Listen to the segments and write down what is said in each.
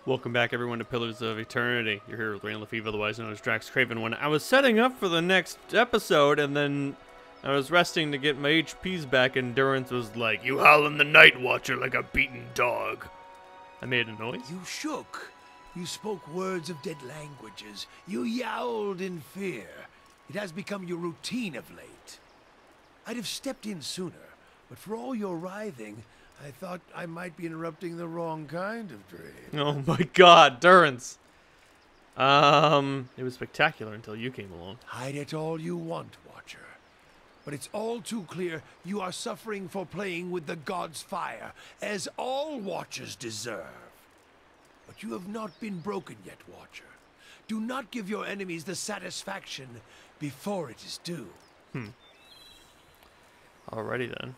Welcome back, everyone, to Pillars of Eternity. You're here with Lefebvre, otherwise known as DraxxKraven. When I was setting up for the next episode, and then I was resting to get my HPs back, and Durance was like, "You howl in the Night Watcher like a beaten dog." I made a noise. You shook. You spoke words of dead languages. You yowled in fear. It has become your routine of late. I'd have stepped in sooner, but for all your writhing, I thought I might be interrupting the wrong kind of dream. Oh my god, Durance. It was spectacular until you came along. Hide it all you want, Watcher. But it's all too clear you are suffering for playing with the God's fire, as all Watchers deserve. But you have not been broken yet, Watcher. Do not give your enemies the satisfaction before it is due. Alrighty then.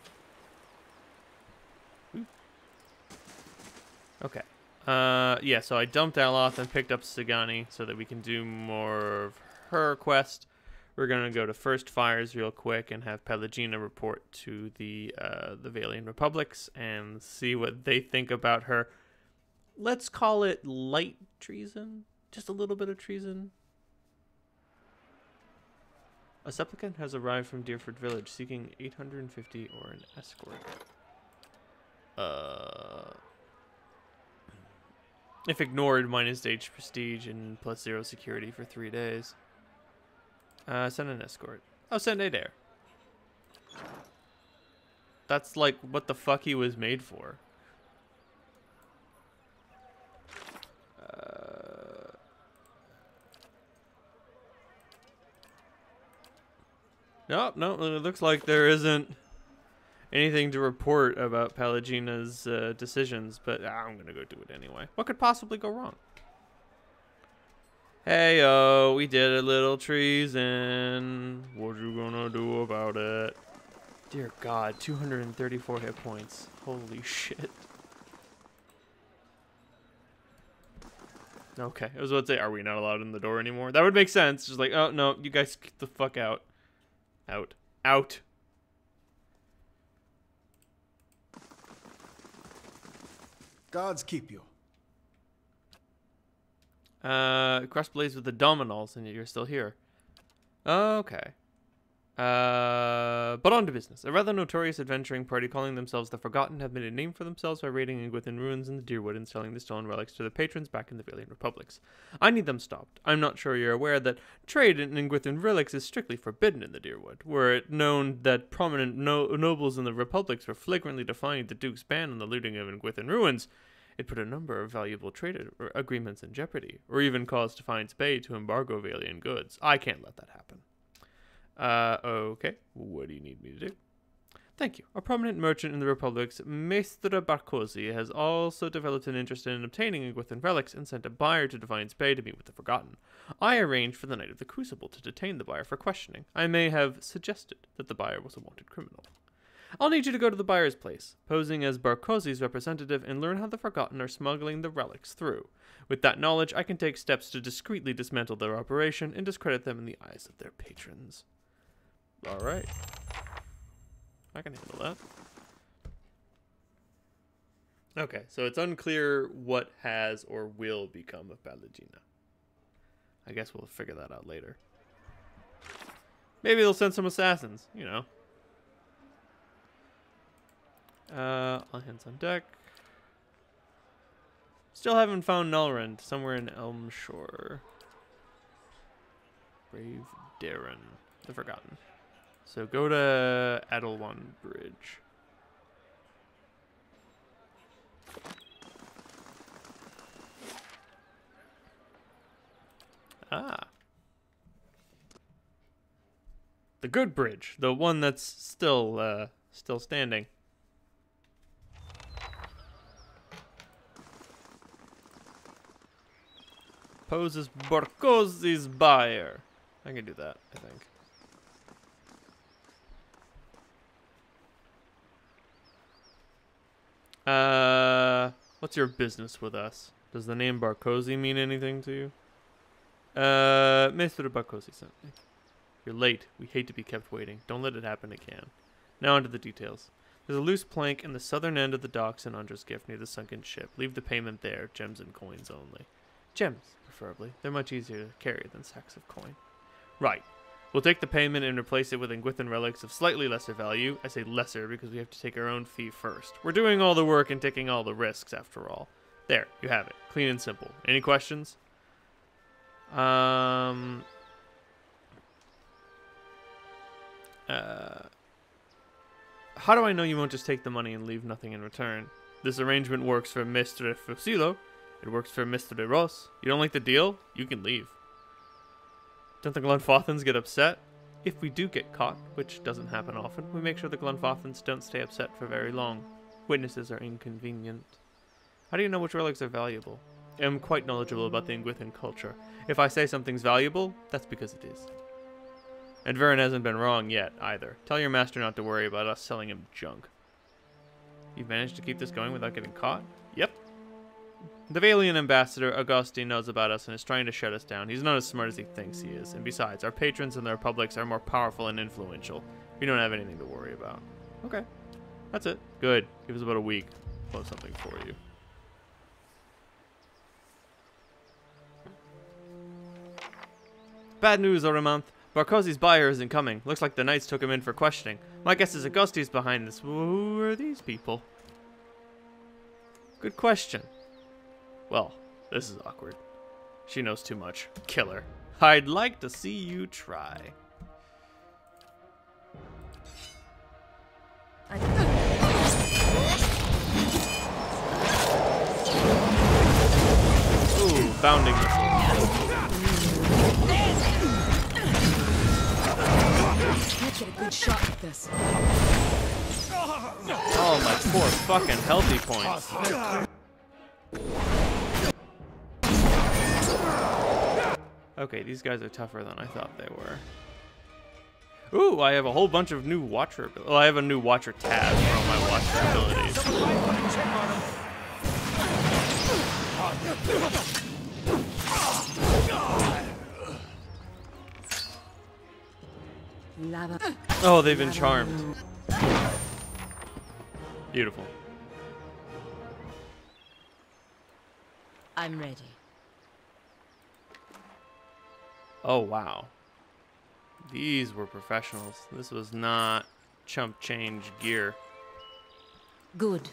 Okay. Yeah, so I dumped Aloth and picked up Sagani so that we can do more of her quest. We're going to go to First Fires real quick and have Pelagina report to the Valiant Republics and see what they think about her. Let's call it light treason. Just a little bit of treason. A supplicant has arrived from Deerford Village seeking 850 or an escort. If ignored, minus H prestige and plus 0 security for 3 days. Send an escort. Oh, send Adra. That's like what the fuck he was made for. No, it looks like there isn't anything to report about Pelagina's decisions, but I'm gonna go do it anyway. What could possibly go wrong? Hey, we did a little treason. What you gonna do about it? Dear God, 234 hit points. Holy shit. Okay, I was about to say, are we not allowed in the door anymore? That would make sense. Just like, oh no, you guys get the fuck out. Out. Gods keep you. Crossblaze with the Dominals, and you're still here. Okay. But on to business. A rather notorious adventuring party calling themselves the Forgotten have made a name for themselves by raiding Gwithin ruins in the Deerwood and selling the stolen relics to their patrons back in the Valiant Republics. I need them stopped. I'm not sure you're aware that trade in Gwithin relics is strictly forbidden in the Deerwood. Were it known that prominent nobles in the Republics were flagrantly defying the Duke's ban on the looting of Gwithin ruins, it put a number of valuable trade agreements in jeopardy, or even caused fines paid to embargo Valiant goods. I can't let that happen. Okay. What do you need me to do? Thank you. A prominent merchant in the Republic's Mestre Barkosi has also developed an interest in obtaining Gwithin relics and sent a buyer to Defiance Bay to meet with the Forgotten. I arranged for the Night of the Crucible to detain the buyer for questioning. I may have suggested that the buyer was a wanted criminal. I'll need you to go to the buyer's place, posing as Barkosi's representative, and learn how the Forgotten are smuggling the relics through. With that knowledge, I can take steps to discreetly dismantle their operation and discredit them in the eyes of their patrons. Alright. I can handle that. Okay, so it's unclear what has or will become of Pelagina. I guess we'll figure that out later. Maybe they'll send some assassins, you know. All hands on deck. Still haven't found Nullrend, somewhere in Elmshore. Brave Darren, the Forgotten. So go to Adelwan Bridge. Ah. The good bridge, the one that's still standing. Poses Barkosi's buyer. I can do that, I think. What's your business with us? Does the name Barkosi mean anything to you? Mr. Barkosi sent me. You're late. We hate to be kept waiting. Don't let it happen again. Now onto the details. There's a loose plank in the southern end of the docks in Adra's gift near the sunken ship. Leave the payment there. Gems and coins only. Gems, preferably. They're much easier to carry than sacks of coin. Right. We'll take the payment and replace it with Engwithan relics of slightly lesser value. I say lesser because we have to take our own fee first. We're doing all the work and taking all the risks, after all. There, you have it. Clean and simple. Any questions? How do I know you won't just take the money and leave nothing in return? This arrangement works for Mestre Fusilo. It works for Mestre Ross. You don't like the deal? You can leave. Don't the Glenfothans get upset? If we do get caught, which doesn't happen often, we make sure the Glenfothans don't stay upset for very long. Witnesses are inconvenient. How do you know which relics are valuable? I am quite knowledgeable about the Engwithan culture. If I say something's valuable, that's because it is. And Varen hasn't been wrong yet, either. Tell your master not to worry about us selling him junk. You've managed to keep this going without getting caught? Yep. The Valian ambassador, Augustine, knows about us and is trying to shut us down. He's not as smart as he thinks he is. And besides, our patrons and the republics are more powerful and influential. We don't have anything to worry about. Okay. That's it. Good. Give us about a week. Close something for you. Bad news, Oramonth. Barkozi's buyer isn't coming. Looks like the knights took him in for questioning. My guess is Augustine's behind this. Who are these people? Good question. Well, this is awkward. She knows too much. Kill her. I'd like to see you try. Ooh, bounding missile. Let's get a good shot at this. Oh, my poor fucking healthy points. Okay, these guys are tougher than I thought they were. Ooh, I have a whole bunch of new Watcher. Well, I have a new Watcher tab for all my Watcher abilities. Oh, they've been charmed. Beautiful. I'm ready. Oh, wow. These were professionals. This was not chump change gear. Good.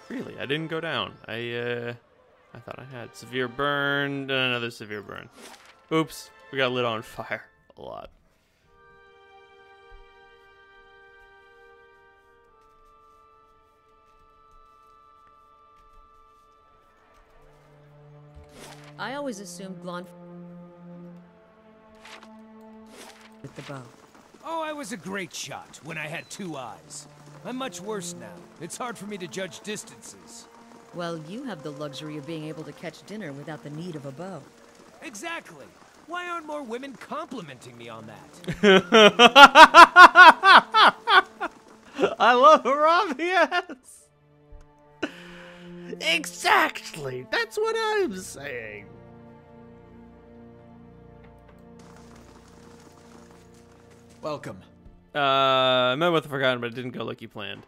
Really, I didn't go down. I thought I had severe burn and another severe burn. Oops, we got lit on fire a lot. I always assumed Glon with the bow. Oh, I was a great shot when I had two eyes. I'm much worse now. It's hard for me to judge distances. Well, you have the luxury of being able to catch dinner without the need of a bow. Exactly. Why aren't more women complimenting me on that? I love Arabias. Exactly. That's what I'm saying. Welcome. I met with the Forgotten, but it didn't go like you planned.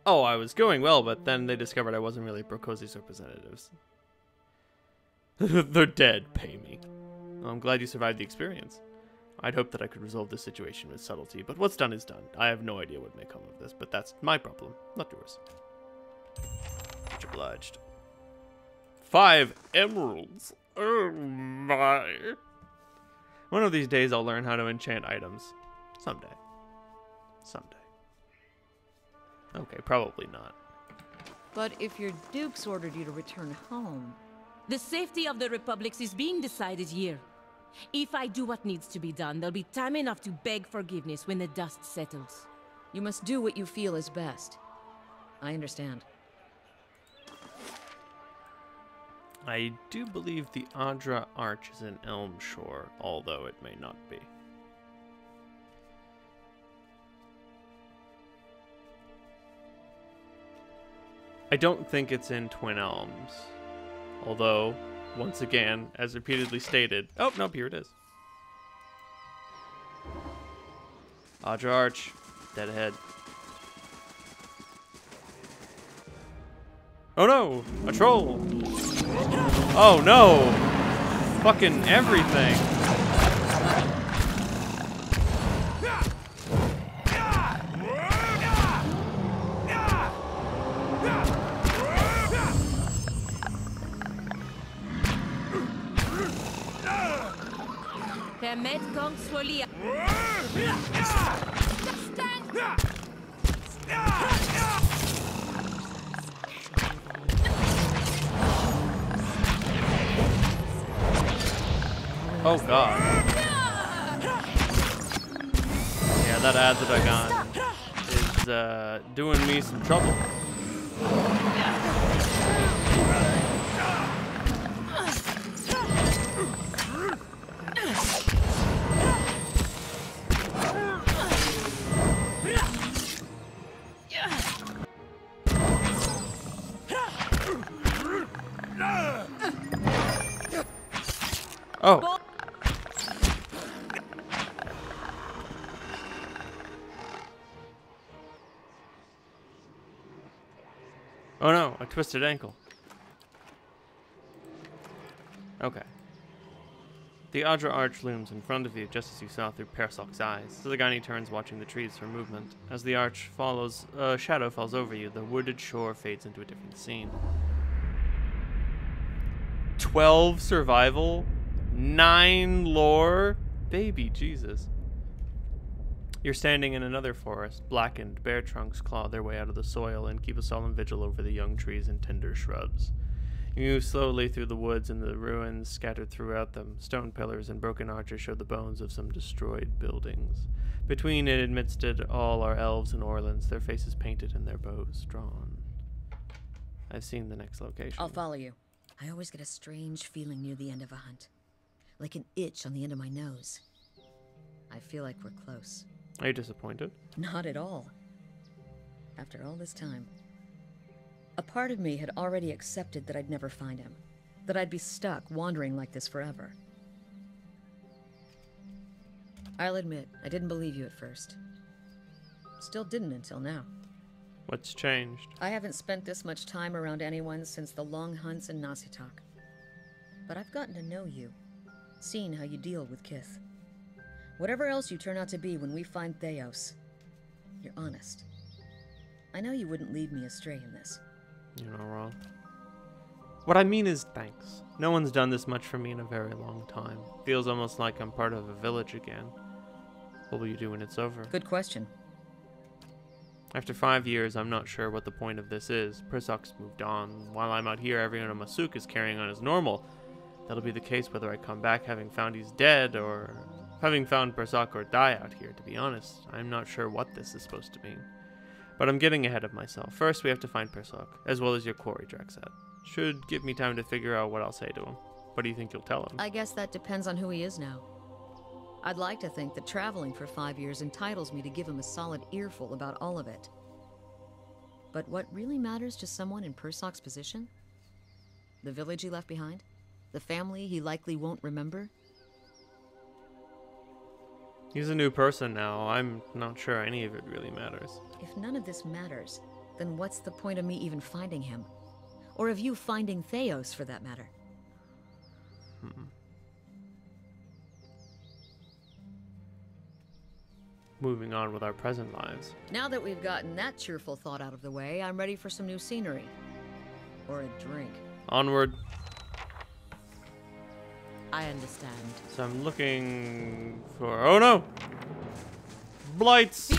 Oh, I was going well, but then they discovered I wasn't really Brokozi's representatives. They're dead, pay me. Well, I'm glad you survived the experience. I'd hoped that I could resolve this situation with subtlety, but what's done is done. I have no idea what may come of this, but that's my problem, not yours. Much obliged. 5 emeralds. Oh my. One of these days I'll learn how to enchant items. Someday. Someday. Okay, probably not. But if your dukes ordered you to return home... The safety of the republics is being decided here. If I do what needs to be done, there'll be time enough to beg forgiveness when the dust settles. You must do what you feel is best. I understand. I do believe the Adra Arch is in Elmshore, although it may not be. I don't think it's in Twin Elms. Although, once again, as repeatedly stated... Oh, nope, here it is. Adra Arch. Dead ahead. Oh no! A troll! Oh no! Fucking everything! Permet Kong Swoli. Oh god. Yeah, that Adra gun is doing me some trouble. Oh. Oh no, a twisted ankle. Okay. The Adra Arch looms in front of you just as you saw through Persok's eyes. Zagani turns, watching the trees for movement. As the arch follows, a shadow falls over you. The wooded shore fades into a different scene. 12 survival, 9 lore. Baby Jesus. You're standing in another forest. Blackened, bare trunks claw their way out of the soil and keep a solemn vigil over the young trees and tender shrubs. You move slowly through the woods and the ruins scattered throughout them. Stone pillars and broken arches show the bones of some destroyed buildings. Between and amidst it all are elves and orlans, their faces painted and their bows drawn. I've seen the next location. I'll follow you. I always get a strange feeling near the end of a hunt. Like an itch on the end of my nose. I feel like we're close. Are you disappointed? Not at all. After all this time. A part of me had already accepted that I'd never find him. That I'd be stuck wandering like this forever. I'll admit, I didn't believe you at first. Still didn't until now. What's changed? I haven't spent this much time around anyone since the long hunts in Nasitok. But I've gotten to know you. Seen how you deal with Kith. Whatever else you turn out to be when we find Theos, you're honest. I know you wouldn't lead me astray in this. You're not wrong. What I mean is thanks. No one's done this much for me in a very long time. Feels almost like I'm part of a village again. What will you do when it's over? Good question. After 5 years, I'm not sure what the point of this is. Persok's moved on. While I'm out here, everyone in Masuk is carrying on as normal. That'll be the case whether I come back having found he's dead or having found Persok or die out here, to be honest. I'm not sure what this is supposed to mean. But I'm getting ahead of myself. First, we have to find Persok, as well as your quarry, DraxxKraven. Should give me time to figure out what I'll say to him. What do you think you'll tell him? I guess that depends on who he is now. I'd like to think that traveling for 5 years entitles me to give him a solid earful about all of it. But what really matters to someone in Persok's position? The village he left behind? The family he likely won't remember? He's a new person now. I'm not sure any of it really matters. If none of this matters, then what's the point of me even finding him? Or of you finding Theos, for that matter? Moving on with our present lives. Now that we've gotten that cheerful thought out of the way, I'm ready for some new scenery. Or a drink. Onward. I understand. So I'm looking for... Oh no! Blights!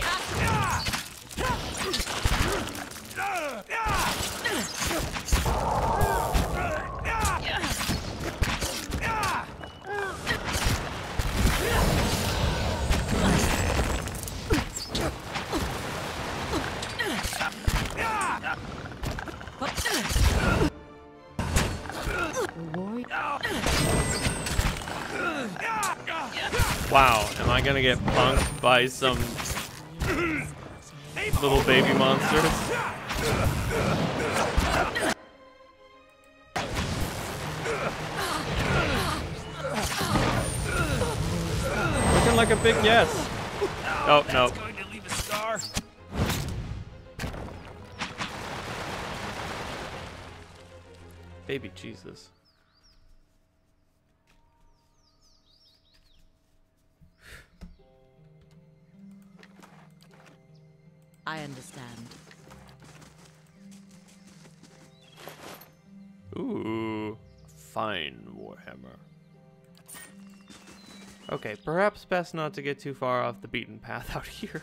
Wow, am I gonna get punked by some little baby monsters? Looking like a big yes. Oh, no. That's going to leave a scar. Baby Jesus. I understand. Ooh, fine, Warhammer. Okay, perhaps best not to get too far off the beaten path out here.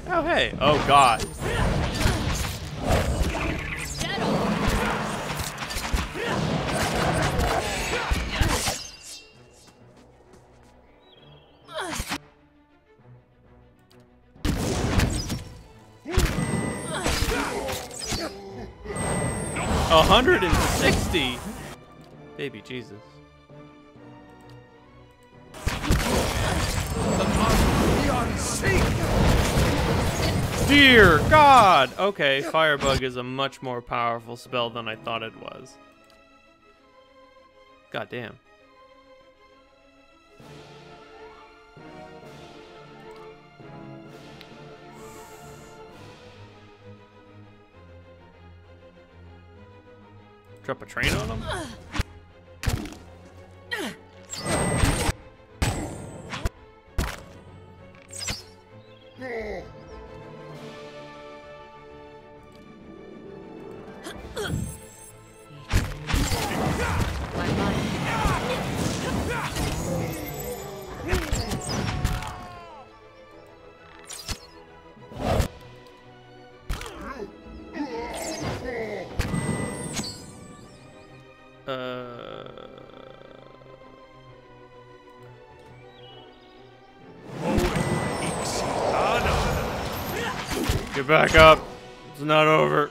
Oh, hey. Oh, God. $160. Baby Jesus. Dear God! Okay, Firebug is a much more powerful spell than I thought it was. God damn. Drop a train on him? Get back up. It's not over.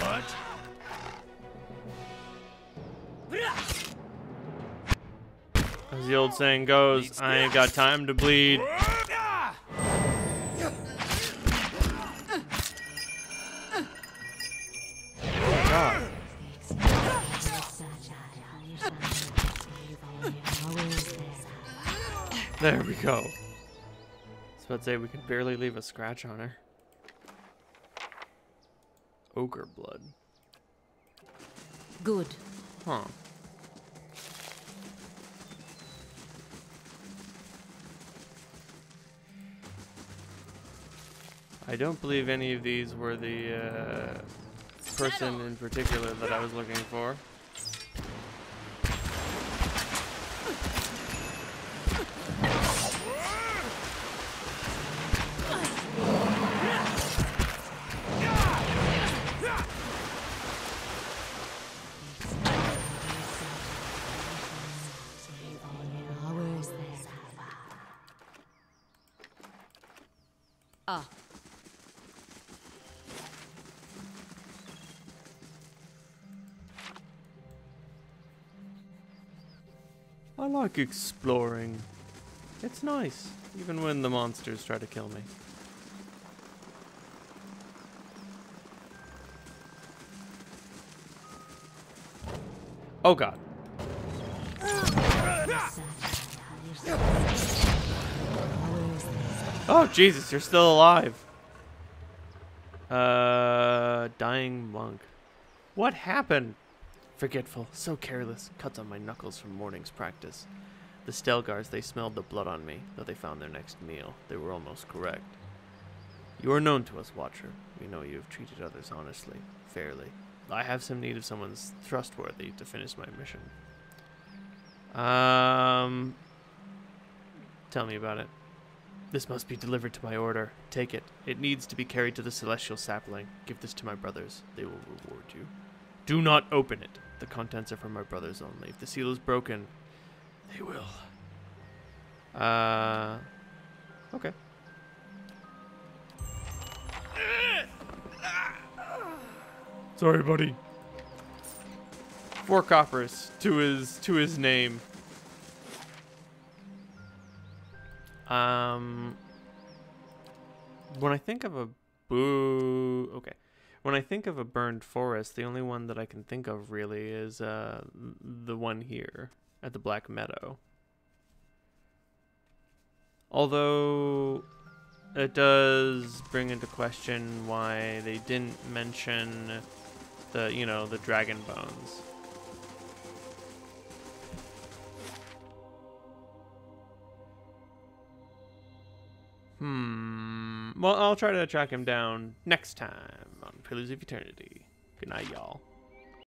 What? As the old saying goes, I ain't got time to bleed. God. There we go. I was about to say we can barely leave a scratch on her. Ogre blood. Good. Huh. I don't believe any of these were the person in particular that I was looking for. Ah. I like exploring. It's nice, even when the monsters try to kill me. Oh God. Oh Jesus, you're still alive. Dying monk. What happened? Forgetful, so careless, cuts on my knuckles from morning's practice. The Stelgars, they smelled the blood on me, though they found their next meal. They were almost correct. You are known to us, Watcher. We know you have treated others honestly, fairly. I have some need of someone's trustworthy to finish my mission. Tell me about it. This must be delivered to my order. Take it. It needs to be carried to the Celestial Sapling. Give this to my brothers. They will reward you. Do not open it. The contents are for my brothers only. If the seal is broken, they will. Okay. Sorry, buddy. 4 coppers to his name. When I think of a when I think of a burned forest, the only one that I can think of really is the one here at the Black Meadow. Although it does bring into question why they didn't mention the dragon bones. Well, I'll try to track him down next time on Pillars of Eternity. Good night, y'all.